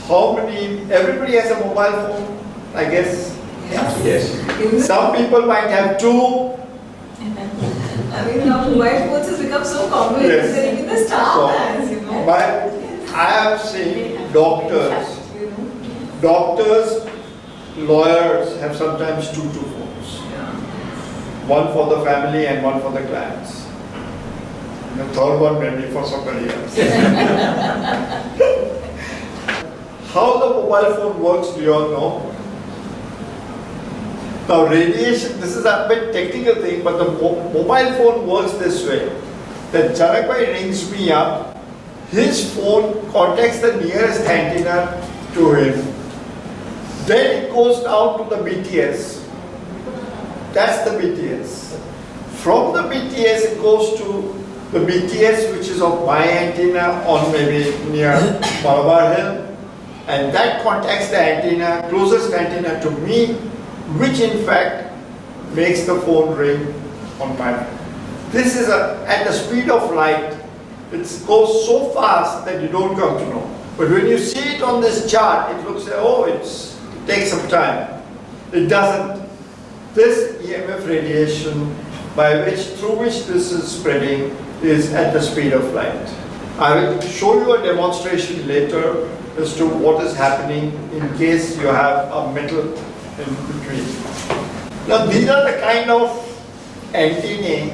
how many, everybody has a mobile phone, I guess. Yes. Some people might have two. I mean, now mobile phones has become so common that even the staff has, you know. But I have seen doctors, lawyers have sometimes two phones. One for the family and one for the clients. The third one may be for somebody else. How the mobile phone works, do you all know? Now radiation, this is a bit technical thing, but the mobile phone works this way. That Janakbhai rings me up, his phone contacts the nearest antenna to him. Then it goes down to the BTS. That's the BTS. From the BTS it goes to the BTS which is of my antenna on maybe near Malabar Hill, and that contacts the antenna, closest antenna to me, which in fact makes the phone ring on my phone. This is at the speed of light. It goes so fast that you don't come to know. But when you see it on this chart, it looks like, oh, it takes some time. It doesn't. This EMF radiation through which this is spreading is at the speed of light. I will show you a demonstration later as to what is happening in case you have a metal in between. Now these are the kind of antennae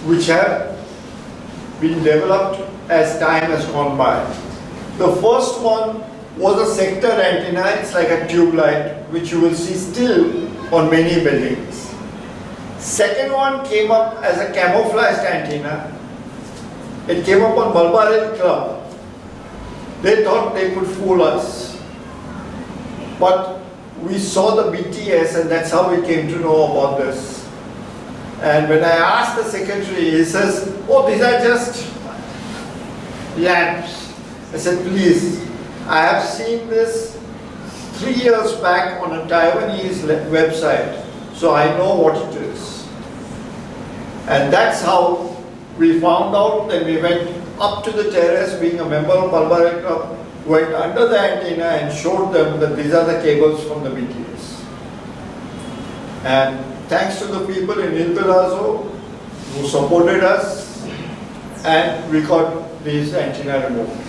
which have been developed as time has gone by. The first one was a sector antenna. It's like a tube light which you will see still on many buildings. Second one came up as a camouflaged antenna. It came up on Malabar Hill Club. They thought they could fool us. But we saw the BTS and that's how we came to know about this. And when I asked the secretary, he says, oh, these are just lamps. I said, please, I have seen this 3 years back on a Taiwanese website, so I know what it is. And that's how we found out. Then we went up to the terrace, being a member of Malabar Hill Club, went under the antenna and showed them that these are the cables from the BTS. And thanks to the people in Il Palazzo who supported us, and we got these antenna removed.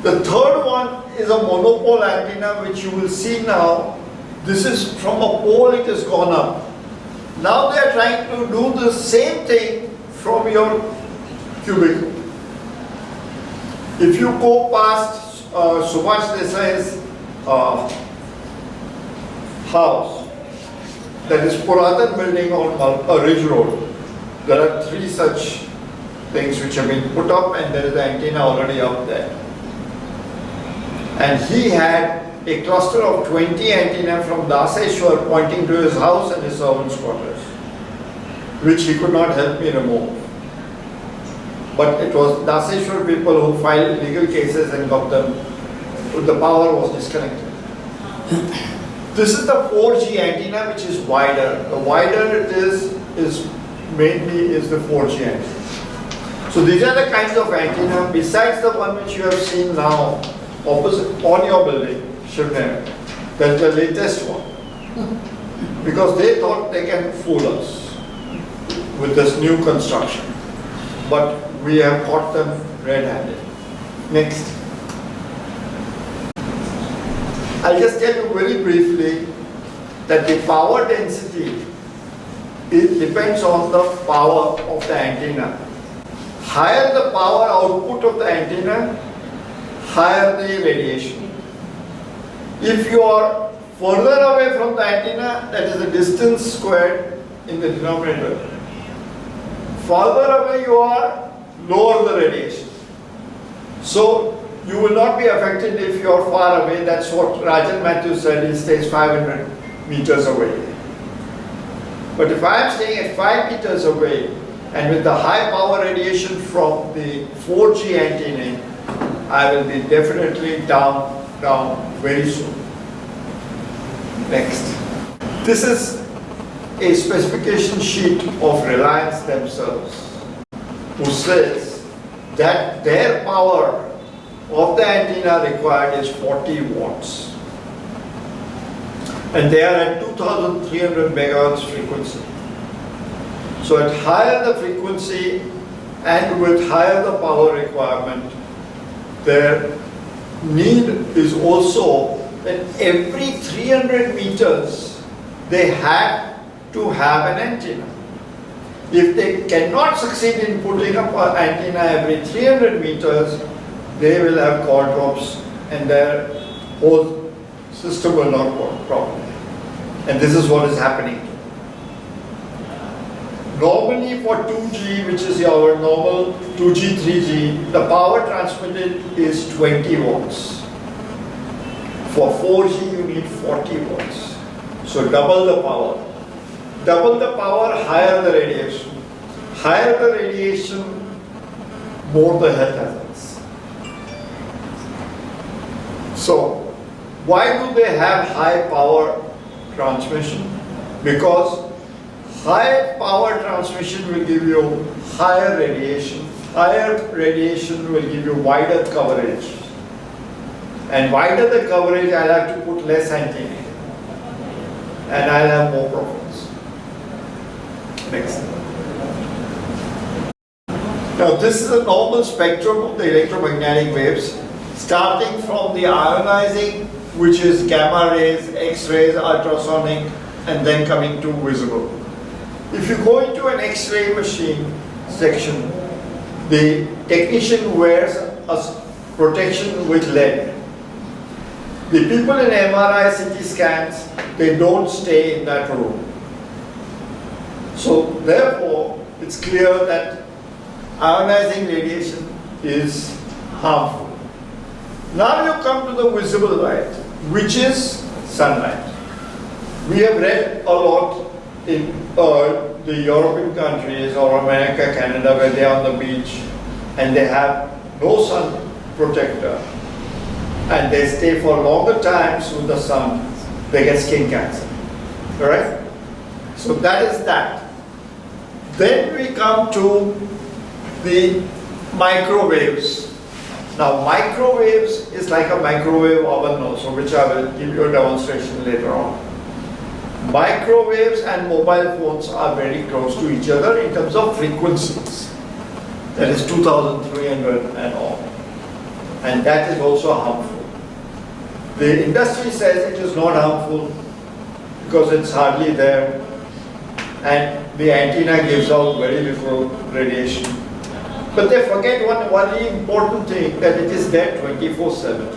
The third one is a monopole antenna which you will see now. This is from a pole, it has gone up. Now they are trying to do the same thing from your cubicle. If you go past Subhash Desai's house, that is Puratan building on Ridge Road, there are 3 such things which have been put up, and there is an antenna already up there. And he had a cluster of 20 antenna from Daseshwar pointing to his house and his servants' quarters, which he could not help me remove. But it was Daseshwar people who filed legal cases and got them, the power was disconnected. This is the 4G antenna which is wider. The wider it is mainly the 4G antenna. So these are the kinds of antenna, besides the one which you have seen now, opposite on your building, Shivner. That's the latest one. Because they thought they can fool us with this new construction. But we have caught them red-handed. Next. I'll just tell you very briefly that the power density, it depends on the power of the antenna. Higher the power output of the antenna, higher the radiation. If you are further away from the antenna, that is the distance squared in the denominator. Further away you are, lower the radiation. So you will not be affected if you are far away. That's what Rajan Matthews said, he stays 500 meters away. But if I am staying at 5 meters away, and with the high power radiation from the 4G antenna, I will be definitely down very soon. Next. This is a specification sheet of Reliance themselves, who says that their power of the antenna required is 40 watts. And they are at 2300 megahertz frequency. So at higher the frequency and with higher the power requirement, their need is also that every 300 meters they have to have an antenna. If they cannot succeed in putting up an antenna every 300 meters, they will have call drops and their whole system will not work properly. And this is what is happening. Normally for 2G, which is our normal 2G, 3G, the power transmitted is 20 watts. For 4G, you need 40 watts. So double the power. Double the power, higher the radiation. Higher the radiation, more the health hazards. So, why do they have high power transmission? Because high power transmission will give you higher radiation. Higher radiation will give you wider coverage. And wider the coverage, I'll have to put less antenna. And I'll have more profits. Next. Now this is a normal spectrum of the electromagnetic waves, starting from the ionizing, which is gamma rays, X-rays, ultrasonic, and then coming to visible. If you go into an X-ray machine section, the technician wears a protection with lead. The people in MRI, CT scans, they don't stay in that room. So therefore, it's clear that ionizing radiation is harmful. Now you come to the visible light, which is sunlight. We have read a lot in the European countries or America, Canada, where they are on the beach and they have no sun protector and they stay for longer times with the sun, they get skin cancer. Alright? So that is that. Then we come to the microwaves. Now microwaves is like a microwave oven also, which I will give you a demonstration later on. Microwaves and mobile phones are very close to each other in terms of frequencies. That is 2300 and all. And that is also harmful. The industry says it is not harmful because it's hardly there and the antenna gives out very little radiation. But they forget one very important thing, that it is there 24/7.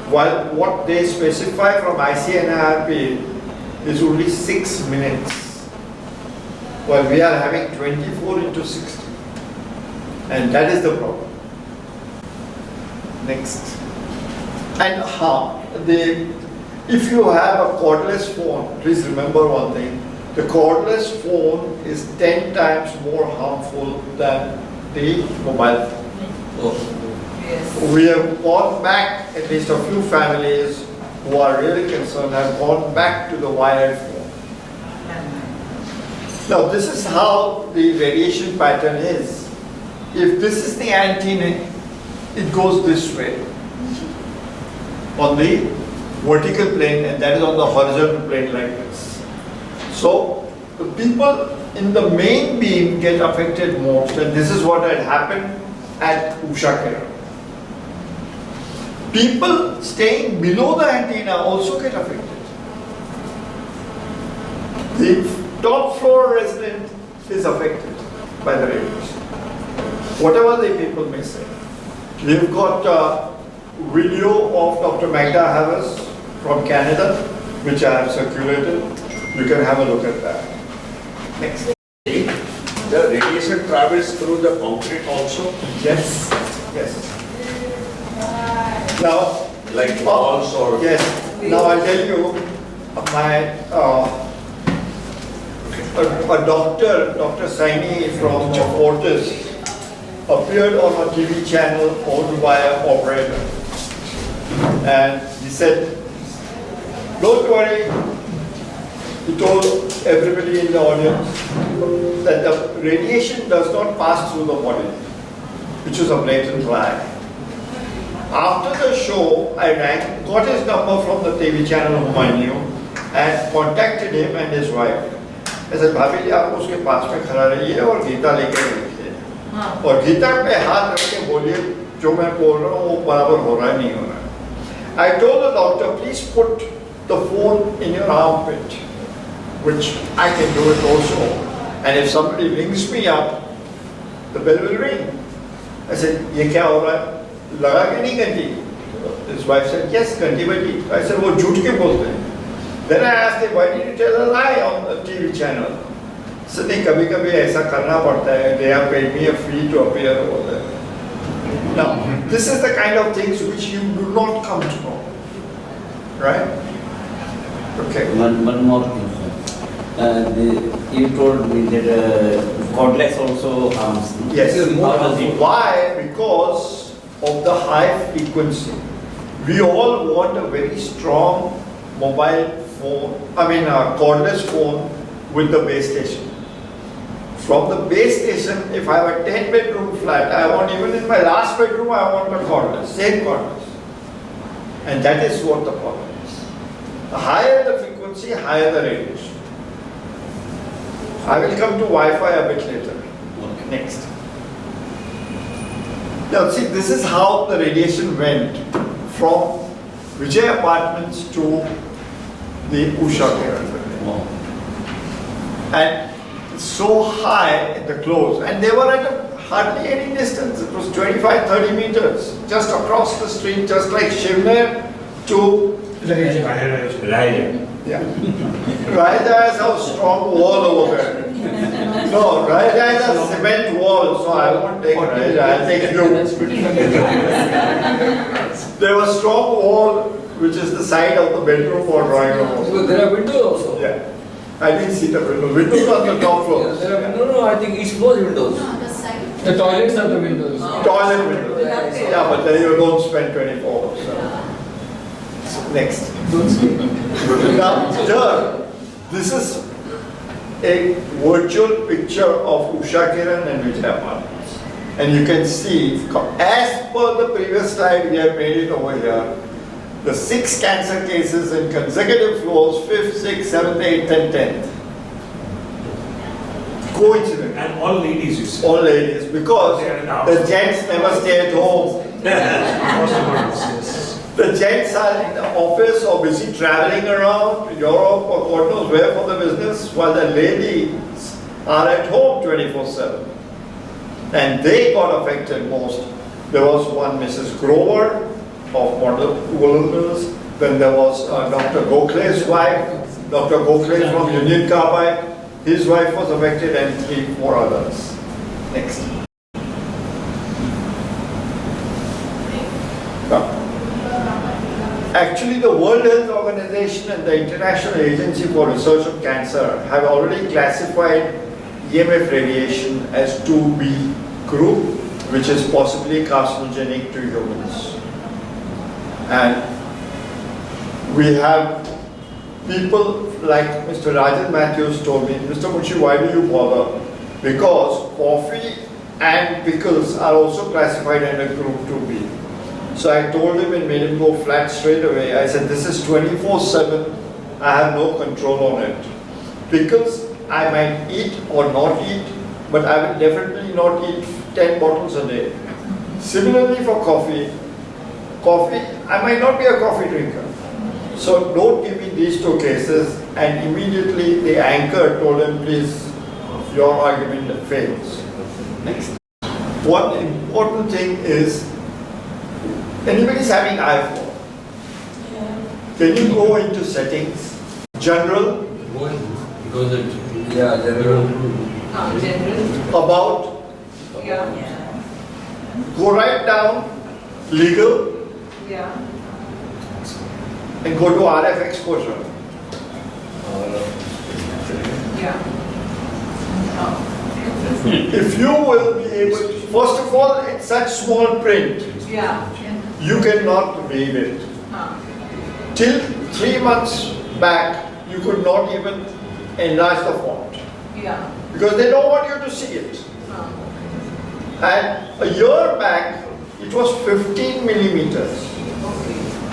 While what they specify from ICNIRP is only 6 minutes, while we are having 24 into 60. And that is the problem. Next. And if you have a cordless phone, please remember one thing, the cordless phone is 10 times more harmful than the mobile phone. Yes. We have gone back, at least a few families who are really concerned have gone back to the wired phone. Now this is how the radiation pattern is. If this is the antenna, it goes this way on the vertical plane, and that is on the horizontal plane like this. So the people in the main beam get affected most, and this is what had happened at Usha Kiran. People staying below the antenna also get affected. The top floor resident is affected by the radiation. Whatever the people may say. We've got a video of Dr. Magda Havas from Canada, which I have circulated. You can have a look at that. Next. The radiation travels through the concrete also, Yes. Yes. Now, like walls or... yes. Now I'll tell you, a doctor, Dr. Saini from Fortis, appeared on a TV channel owned by an operator. And he said, don't worry, he told everybody in the audience that the radiation does not pass through the body, which is a blatant lie. After the show, I rang, got his number from the TV channel whom I knew, and contacted him and his wife. I said, भाभी जी आप उसके पास में खड़ा रहिए और गीता लेके रखिए और गीता पे हाथ रख के बोलिए जो मैं बोल रहा हूँ वो बराबर हो रहा है नहीं हो रहा है. I told the doctor, please put the phone in your armpit, which I can do it also. And if somebody rings me up, the bell will ring. I said, ये क्या हो रहा है? लगा कि नहीं घंटी? His wife said, yes, घंटी बजी. I said, वो झूठ क्यों बोलते हैं? Then I asked him, why did you tell a lie on the TV channel? He said, नहीं कभी कभी ऐसा करना पड़ता है. They have paid me a fee to appear over there. Now, this is the kind of things which you do not come to know, right? Okay. One more thing, sir. You told me that cordless also harms. Yes. How does it? Why? Because of the high frequency. We all want a very strong mobile phone, cordless phone with the base station. From the base station, if I have a 10-bedroom flat, I want, even in my last bedroom, I want a cordless, same cordless. And that is what the problem is. The higher the frequency, higher the radiation. I will come to Wi-Fi a bit later. Okay. Next. Now see, this is how the radiation went from Vijay Apartments to the Usha Kiran building. Wow. And so high in the close, and they were at hardly any distance. It was 25-30 meters, just across the street, just like Shivner to Right. yeah. Raja has a strong wall over there. No, Raja has a cement wall, so I won't take Raja, I'll take you. There was strong wall, which is the side of the bedroom or drawing room. So there are windows also. Yeah. I didn't see the window. Windows on the top floor. Yeah, there are, no, I think each floor windows. The side. The toilets are the windows. Toilet window. Yeah, but then you don't spend 24 hours. So. Next. Now, third, this is a virtual picture of Usha Kiran and Vijay Apartments. And you can see, as per the previous slide, we have made it over here. The 6 cancer cases in consecutive floors, 5th, 6th, 7th, 8th, and 10th. Coincidence. And all ladies, you see. All ladies, because They are in the house. the gents never stay at home. The gents are in the office or busy traveling around Europe or God knows where for the business, while the ladies are at home 24/7. And they got affected most. There was one Mrs. Grover of Monopole Arena. Then there was Dr. Gokhale's wife, Dr. Gokhale from Union Carbide. His wife was affected and 3-4 others. Next. Actually, the World Health Organization and the International Agency for Research on Cancer have already classified EMF radiation as 2B group, which is possibly carcinogenic to humans. And we have people like Mr. Rajan Matthews told me, Mr. Munshi, why do you bother? Because coffee and pickles are also classified under group 2B. So I told him and made him go flat straight away. I said, this is 24/7. I have no control on it. Pickles, I might eat or not eat, but I will definitely not eat 10 bottles a day. Similarly for coffee, I might not be a coffee drinker. So don't give me these 2 cases. And immediately the anchor told him, please, your argument fails. Next. One important thing is, anybody's having iPhone. Can you go into settings, general, Because it. Yeah, there are. General. about, Yeah. go right down, legal, Yeah. and go to RF exposure. Yeah. If you will be able to, first of all, it's such small print, Yeah. you cannot read it. Till 3 months back, you could not even enlarge the font Yeah. because they don't want you to see it. And a year back, it was 15 millimeters.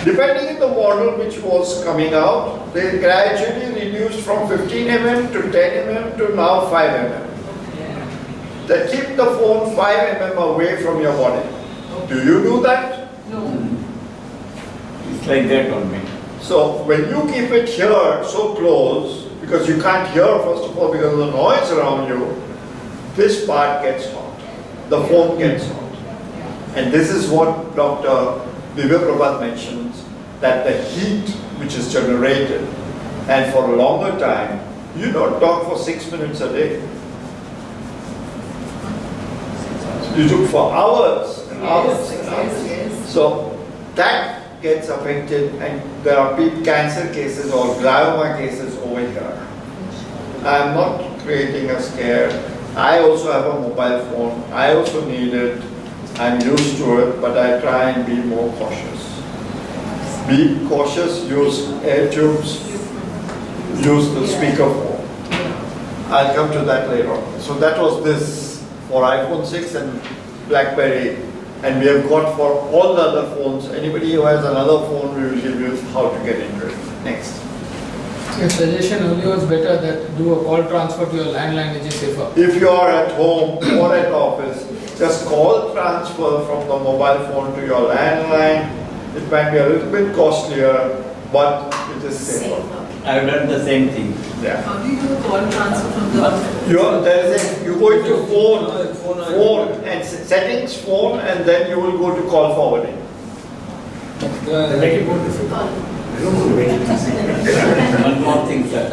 Depending on the model which was coming out, they gradually reduced from 15 mm to 10 mm to now 5 mm. They keep the phone 5 mm away from your body. Do you do that? No. It's like that only. So when you keep it here so close, because you can't hear first of all because of the noise around you, this part gets hot. The phone gets hot. And this is what Dr. Vivek Prabhat mentions, that the heat which is generated, and for a longer time, you don't talk for 6 minutes a day. You took for hours and hours and hours. Yes. So that gets affected, and there are cancer cases or glioma cases over here. I'm not creating a scare. I also have a mobile phone. I also need it. I'm used to it, but I try and be more cautious. Be cautious, use air tubes, use the speakerphone. I'll come to that later on. So that was this for iPhone 6 and BlackBerry. And we have got for all the other phones. Anybody who has another phone, we will give you how to get into it. Next. Your suggestion earlier was better that do a call transfer to your landline, which is safer. If you are at home or at office, just call transfer from the mobile phone to your landline. It might be a little bit costlier, but it is safer. I've done the same thing. Yeah. How do you do a call transfer from the? You go into phone and settings phone, and then you will go to call forwarding. One more thing, sir.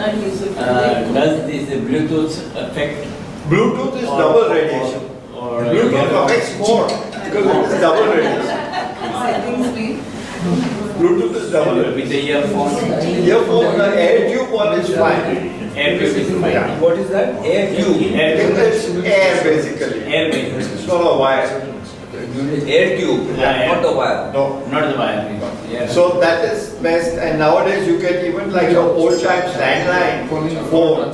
Does this Bluetooth affect? Bluetooth is or- double radiation. Or Bluetooth affects more because it is double radiation. Settings be. Bluetooth is double with radiation. the earphone? Earphone, the air tube one is fine. Air tube is fine. Yeah. What is that? Air tube. Air tube. It's air basically. Air based. It's not a wire. Air tube, Yeah. not the wire. No. Not the wire. Yeah. So that is best, and nowadays you can even like your old times landline phone,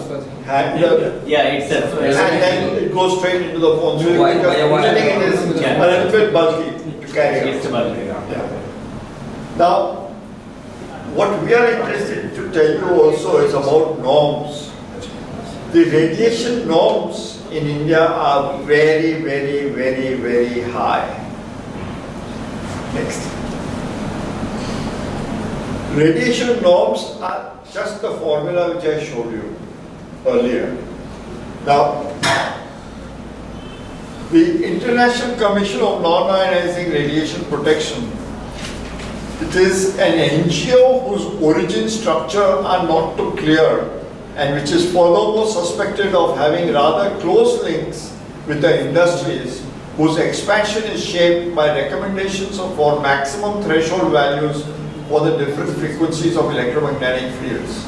and Yeah, it's a. then it goes straight into the phone. So Why- because why- usually it is Yeah. a little bit bulky to carry. It's a bulk. Yeah. Now, what we are interested to tell you also is about norms. The radiation norms in India are very, very, very, very high. Next. Radiation norms are just the formula which I showed you earlier. Now, the International Commission on Non-Ionizing Radiation Protection, it is an NGO whose origin structure are not too clear and which is furthermore suspected of having rather close links with the industries whose expansion is shaped by recommendations for maximum threshold values for the different frequencies of electromagnetic fields.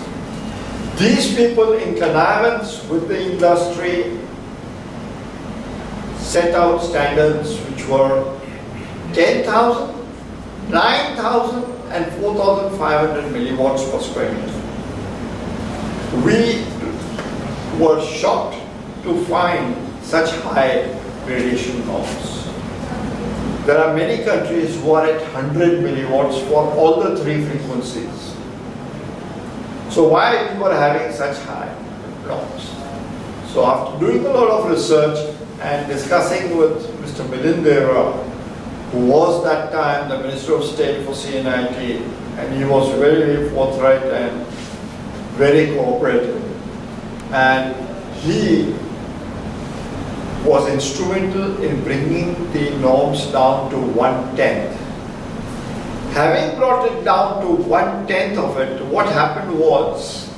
These people in connivance with the industry set out standards which were 10,000, 9,000 and 4,500 milliwatts per square meter. We were shocked to find such high radiation norms. There are many countries who are at 100 milliwatts for all the three frequencies. So why we were having such high norms? So after doing a lot of research and discussing with Mr. Milind Deva, who was that time the Minister of State for CNIT, and he was very, very forthright and very cooperative. And he was instrumental in bringing the norms down to 1/10. Having brought it down to 1/10 of it, what happened was,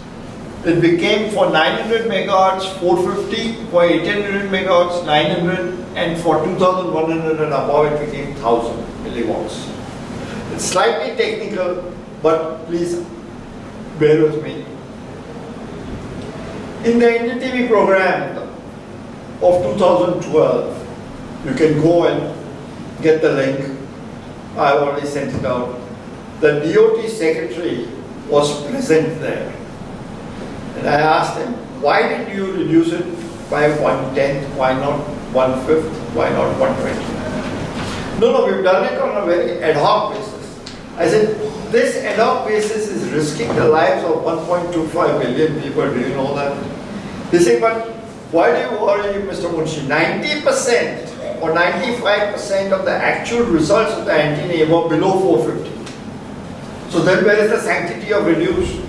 it became for 900 megahertz 450, for 1800 megahertz 900, and for 2100 and above it became 1000 milliwatts. It's slightly technical, but please bear with me. In the NDTV program of 2012, you can go and get the link. I already sent it out. The DOT secretary was present there. And I asked him, why did you reduce it by 1/10? Why not 1/5? Why not 1/20? No, we've done it on a very ad hoc basis. I said, this ad hoc basis is risking the lives of 1.25 billion people. Do you know that? They say, but why do you worry, Mr. Munshi? 90% or 95% of the actual results of the antennae were below 450. So then where is the sanctity of reduce?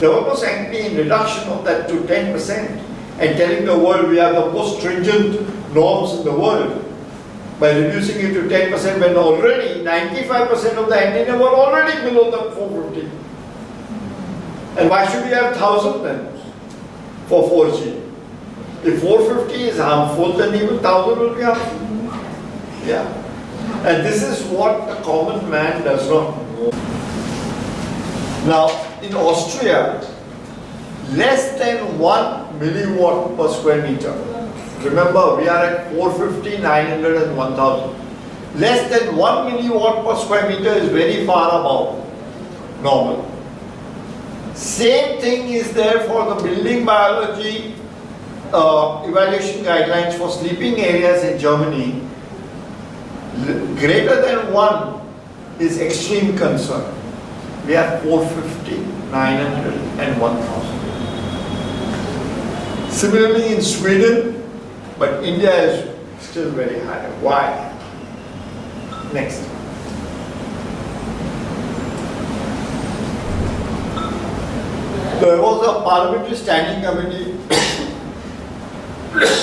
There was no sanctity in reduction of that to 10% and telling the world we have the most stringent norms in the world by reducing it to 10% when already 95% of the antennae were already below the 450. And why should we have 1000 then for 4G? If 450 is harmful, then even 1000 will be harmful. Yeah. And this is what the common man does not know. Now, in Austria, less than 1 milliwatt per square meter. Remember, we are at 450, 900 and 1000. Less than 1 milliwatt per square meter is very far above normal. Same thing is there for the building biology evaluation guidelines for sleeping areas in Germany. Greater than 1 is extreme concern. We have 450, 900 and 1000. Similarly in Sweden, but India is still very high. Why? Next. There was a parliamentary standing committee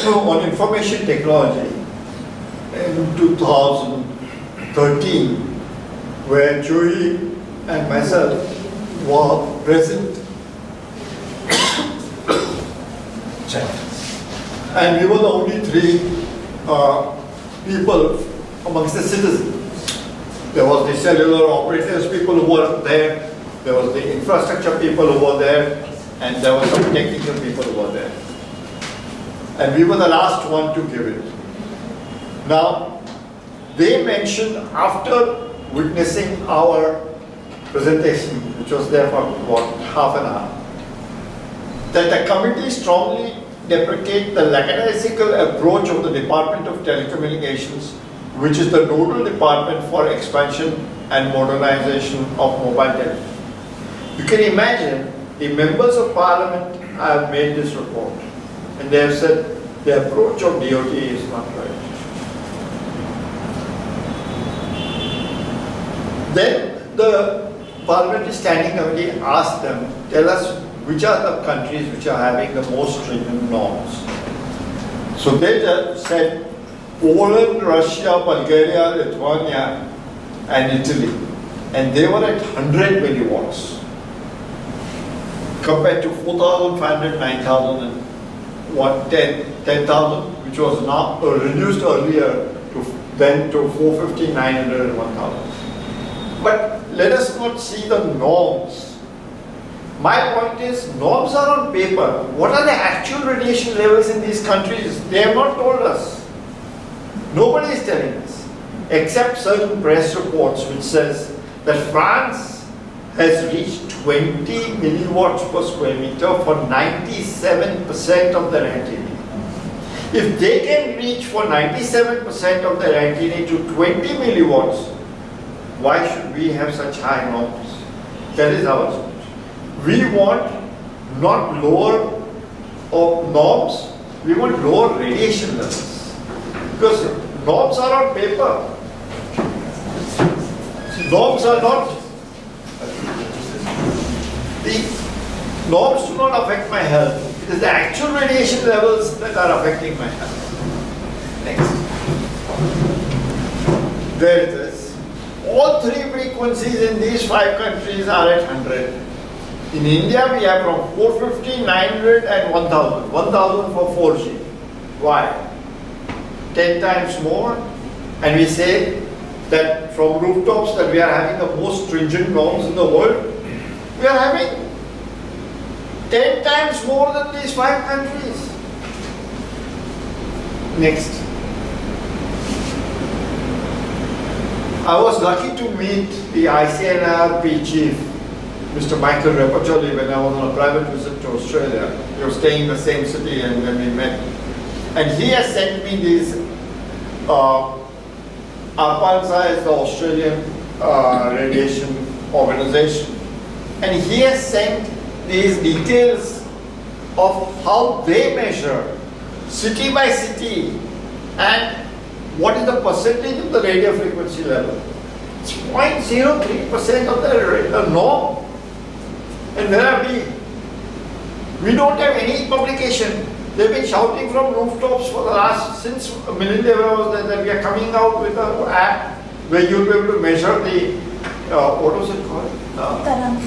on information technology in 2013 where Joey and myself were present. And we were the only 3 people amongst the citizens. There was the cellular operators people who were there, there was the infrastructure people who were there, and there were some technical people who were there. And we were the last one to give it. Now, they mentioned after witnessing our presentation, which was there for about half an hour, that the committee strongly deprecate the lackadaisical approach of the Department of Telecommunications, which is the nodal department for expansion and modernization of mobile telephony. You can imagine the members of parliament have made this report and they have said the approach of DOT is not right. Then the parliamentary standing committee asked them, tell us which are the countries which are having the most stringent norms. So they just said Poland, Russia, Bulgaria, Lithuania and Italy. And they were at 100 milliwatts compared to 4,500, 9,000 and 10,000, which was now reduced earlier to 450, 900 and 1,000. But let us not see the norms. My point is, norms are on paper. What are the actual radiation levels in these countries? They have not told us. Nobody is telling us, except certain press reports which says that France has reached 20 milliwatts per square meter for 97% of their antennae. If they can reach for 97% of their antennae to 20 milliwatts, why should we have such high norms? That is our solution. We want not lower norms, we want lower radiation levels. Because norms are on paper. Norms are not, the norms do not affect my health. It is the actual radiation levels that are affecting my health. Next. There it is. All 3 frequencies in these 5 countries are at 100. In India, we have from 450, 900 and 1000. 1000 for 4G. Why? 10 times more. And we say that from rooftops that we are having the most stringent norms in the world. We are having 10 times more than these 5 countries. Next. I was lucky to meet the ICNRP chief, Mr. Michael Repacholi, when I was on a private visit to Australia. We were staying in the same city and when we met. And he has sent me these ARPANSA is the Australian radiation organization, and he has sent these details of how they measure city by city and what is the percentage of the radio frequency level. It's 0.03% of the norm. And where are we? We don't have any publication. They've been shouting from rooftops for the last, since Milindeva was there, that we are coming out with an app where you'll be able to measure the, what was it called?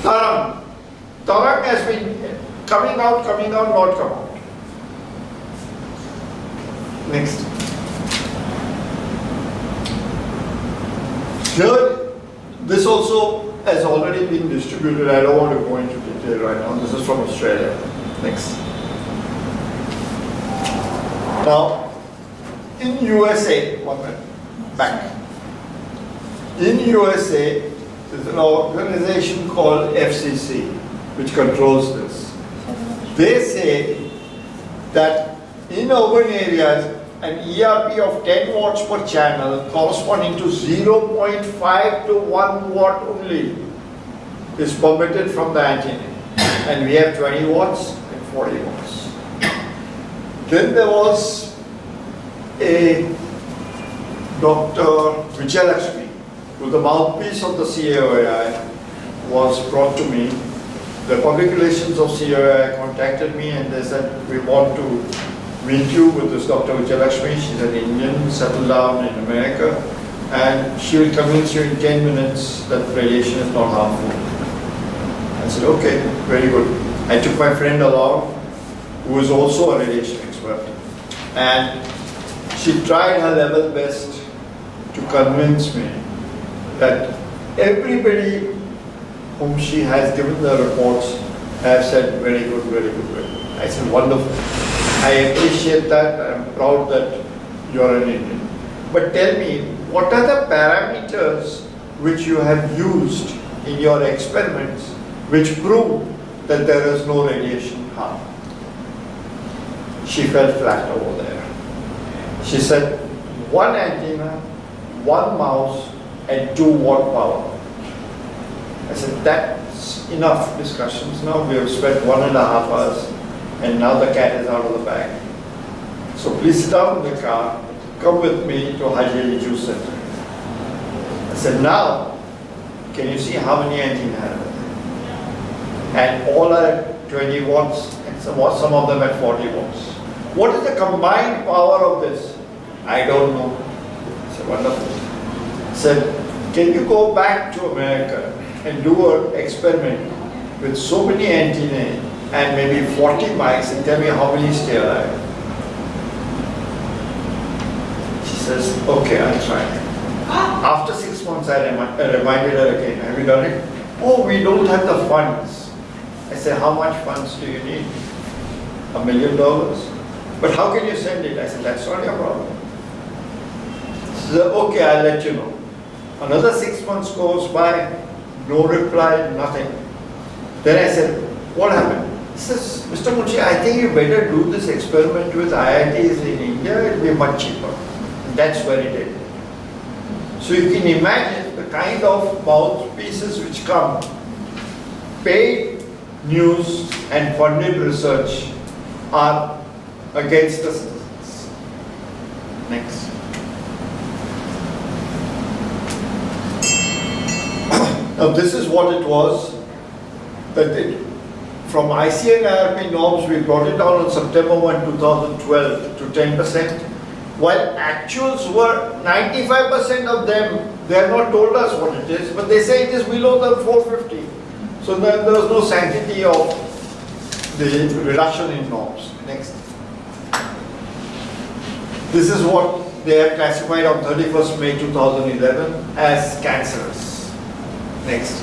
Tarang. Tarang has been coming out, not come out. Next. Here, this also has already been distributed. I don't want to go into detail right now. This is from Australia. Next. Now, in USA, one minute, back. In USA, there's an organization called FCC, which controls this. They say that in urban areas, an ERP of 10 watts per channel corresponding to 0.5 to 1 watt only is permitted from the antenna. And we have 20 watts and 40 watts. Then there was a Dr. Vijayalakshmi, who the mouthpiece of the CAOI, was brought to me. The public relations of CAOI contacted me and they said, we want to meet you with this Dr. Vijayalakshmi. She's an Indian, settled down in America, and she will convince you in 10 minutes that radiation is not harmful. I said, okay, very good. I took my friend along, who is also a radiation expert, and she tried her level best to convince me that everybody whom she has given the reports have said, very good, very good, very good. I said, wonderful. I appreciate that. I'm proud that you're an Indian. But tell me, what are the parameters which you have used in your experiments which prove that there is no radiation harm? She fell flat over there. She said, one antenna, one mouse, and 2 watt power. I said, that's enough discussions. Now we have spent 1.5 hours and now the cat is out of the bag. So please sit down in the car, come with me to Haji Juice Center. I said, now, can you see how many antennas are there? And all are at 20 watts and some of them at 40 watts. What is the combined power of this? I don't know. I said, wonderful. I said, can you go back to America and do an experiment with so many antennae and maybe 40 mics and tell me how many stay alive? She says, okay, I'll try. After 6 months, I reminded her again, have you done it? Oh, we don't have the funds. I said, how much funds do you need? $1 million? But how can you send it? I said, that's not your problem. She said, okay, I'll let you know. Another 6 months goes by, no reply, nothing. Then I said, what happened? He says, Mr. Munshi, I think you better do this experiment with IITs in India, it'll be much cheaper. And that's where it did. So you can imagine the kind of mouthpieces which come, paid news and funded research are against the citizens. Next. Now this is what it was that from ICN IRP norms we brought it down on September 1, 2012 to 10%, while actuals were 95% of them, they have not told us what it is, but they say it is below the 450. So then there was no sanctity of the reduction in norms. Next. This is what they have classified on 31st May 2011 as cancerous. Next.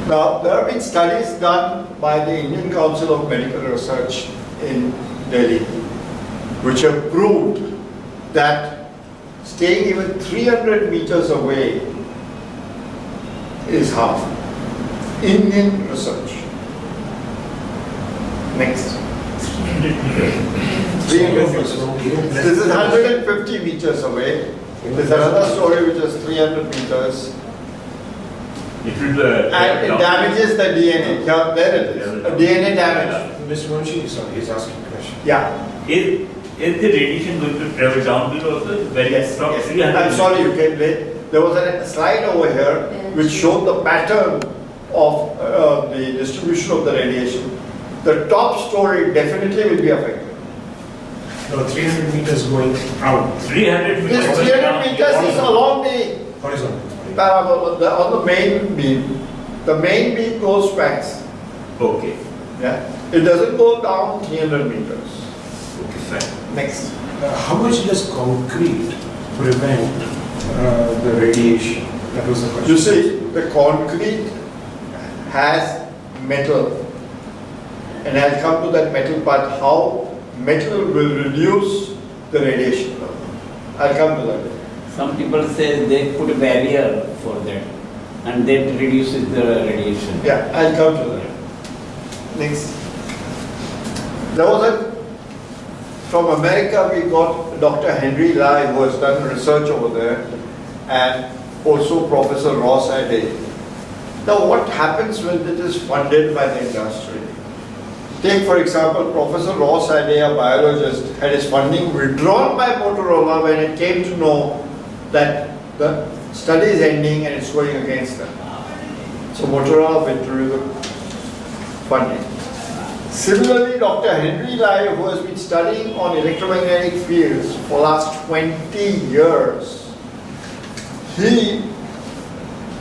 Now, there have been studies done by the Indian Council of Medical Research in Delhi, which have proved that staying even 300 meters away is harmful. Indian research. Next. 300 meters. This is 150 meters away. There's another story which is 300 meters. It will, And it damages the DNA. Yeah, there it is. A DNA damage. Mr. Munshi, sorry, he's asking a question. Yeah. is the radiation going to travel down below also? Very from 300 I'm sorry you came late. There was a slide over here which showed the pattern of the distribution of the radiation. The top story definitely will be affected. No, 300 meters going out, 300 meters. This 300 meters is along the horizontal. parabol, on the main beam. The main beam goes tracks. Okay. Yeah. It doesn't go down 300 meters. Okay, fine. Next. How much does concrete prevent the radiation? That was the question. You see, the concrete has metal. And I'll come to that metal part, how metal will reduce the radiation level. I'll come to that. Some people say they put a barrier for that and that reduces the radiation. Yeah, I'll come to that. Next. There was from America we got Dr. Henry Lai, who has done research over there, and also Professor Ross Ade. Now what happens when it is funded by the industry? Take for example, Professor Ross Ade, a biologist, had his funding withdrawn by Motorola when it came to know that the study is ending and it's going against them. So Motorola withdrew the funding. Similarly, Dr. Henry Lai, who has been studying on electromagnetic fields for the last 20 years, he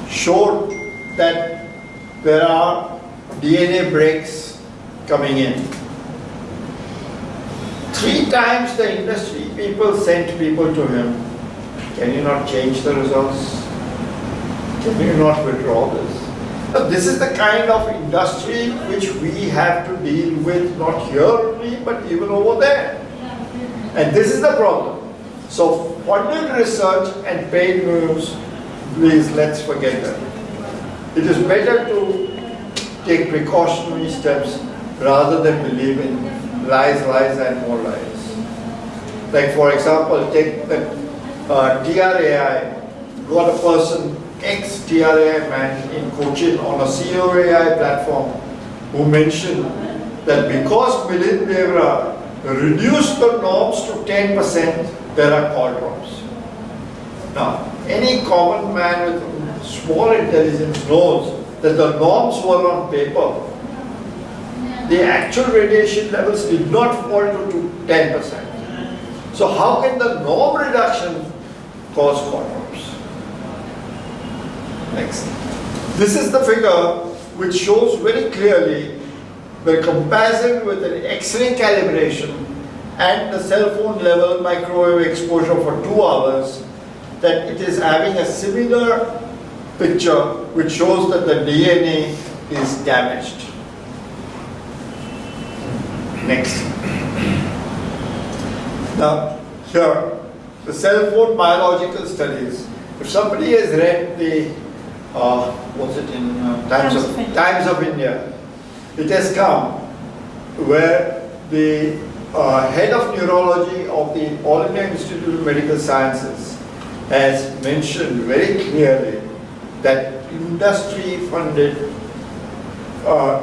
showed that there are DNA breaks coming in. 3 times the industry people sent people to him. Can you not change the results? Can you not withdraw this? Now, this is the kind of industry which we have to deal with, not here only, but even over there. And this is the problem. So funded research and paid moves, please let's forget that. It is better to take precautionary steps rather than believe in lies, and more lies. Like for example, take the TRAI, got a person, ex-TRAI man in Cochin on a COAI platform who mentioned that because Milind Devra reduced the norms to 10%, there are call drops. Now, any common man with small intelligence knows that the norms were on paper. The actual radiation levels did not fall to 10%. So how can the norm reduction cause call drops? Next. This is the figure which shows very clearly the comparison with an X-ray calibration and the cell phone level microwave exposure for 2 hours, that it is having a similar picture which shows that the DNA is damaged. Next. Now, here, the cell phone biological studies. If somebody has read the was it in Times of India? It has come where the head of neurology of the All India Institute of Medical Sciences has mentioned very clearly that industry-funded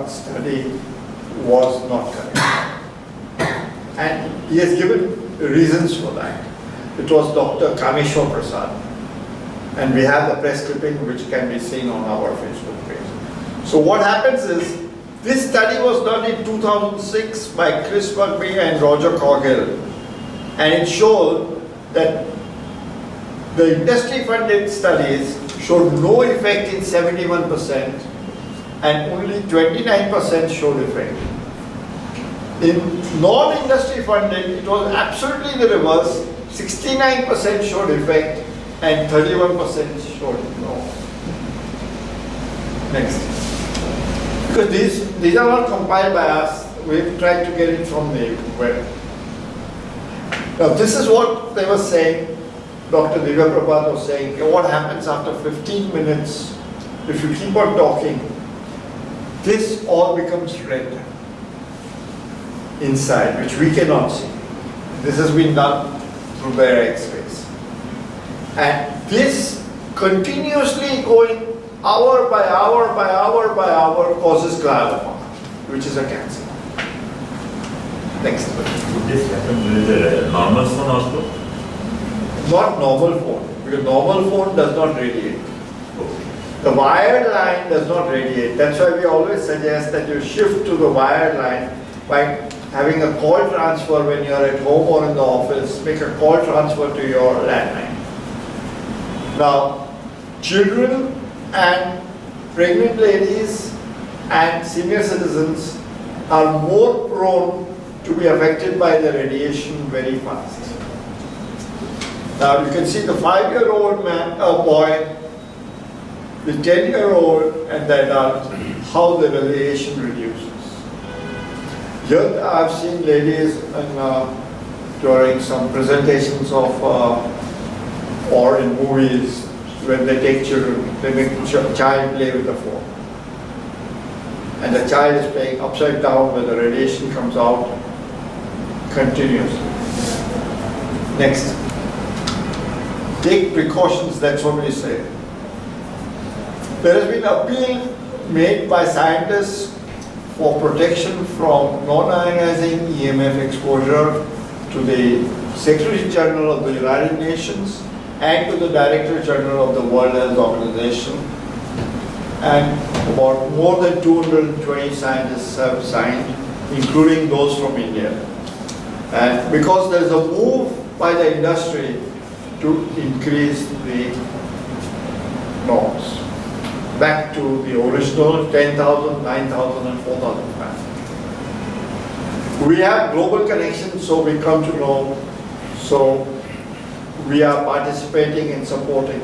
study was not correct. And he has given reasons for that. It was Dr. Kameshwar Prasad. And we have the press clipping which can be seen on our Facebook page. So what happens is, this study was done in 2006 by Chris Bugbee and Roger Coghill. And it showed that the industry-funded studies showed no effect in 71% and only 29% showed effect. In non-industry funded, it was absolutely the reverse. 69% showed effect and 31% showed no. Next. Because these are not compiled by us. We've tried to get it from the web. Now this is what they were saying. Dr. Divya Prabhat was saying, what happens after 15 minutes if you keep on talking? This all becomes red. inside, which we cannot see. This has been done through bare X-rays. And this continuously going hour by hour by hour by hour causes glioma, which is a cancer. Next. Would this happen with a normal phone also? Not normal phone, because normal phone does not radiate. The wired line does not radiate. That's why we always suggest that you shift to the wired line by having a call transfer when you are at home or in the office. Make a call transfer to your landline. Now, children and pregnant ladies and senior citizens are more prone to be affected by the radiation very fast. Now you can see the 5-year-old boy, the 10-year-old and the adult, how the radiation reduces. Here I've seen ladies during some presentations of or in movies when they take children, they make the child play with the phone. And the child is playing upside down where the radiation comes out continuously. Next. Take precautions, that's what we say. There has been appeal made by scientists for protection from non-ionizing EMF exposure to the Secretary General of the United Nations and to the Director General of the World Health Organization. And about more than 220 scientists have signed, including those from India. And because there is a move by the industry to increase the norms back to the original 10,000, 9,000 and 4,000 fans. We have global connections, so we come to know, so we are participating and supporting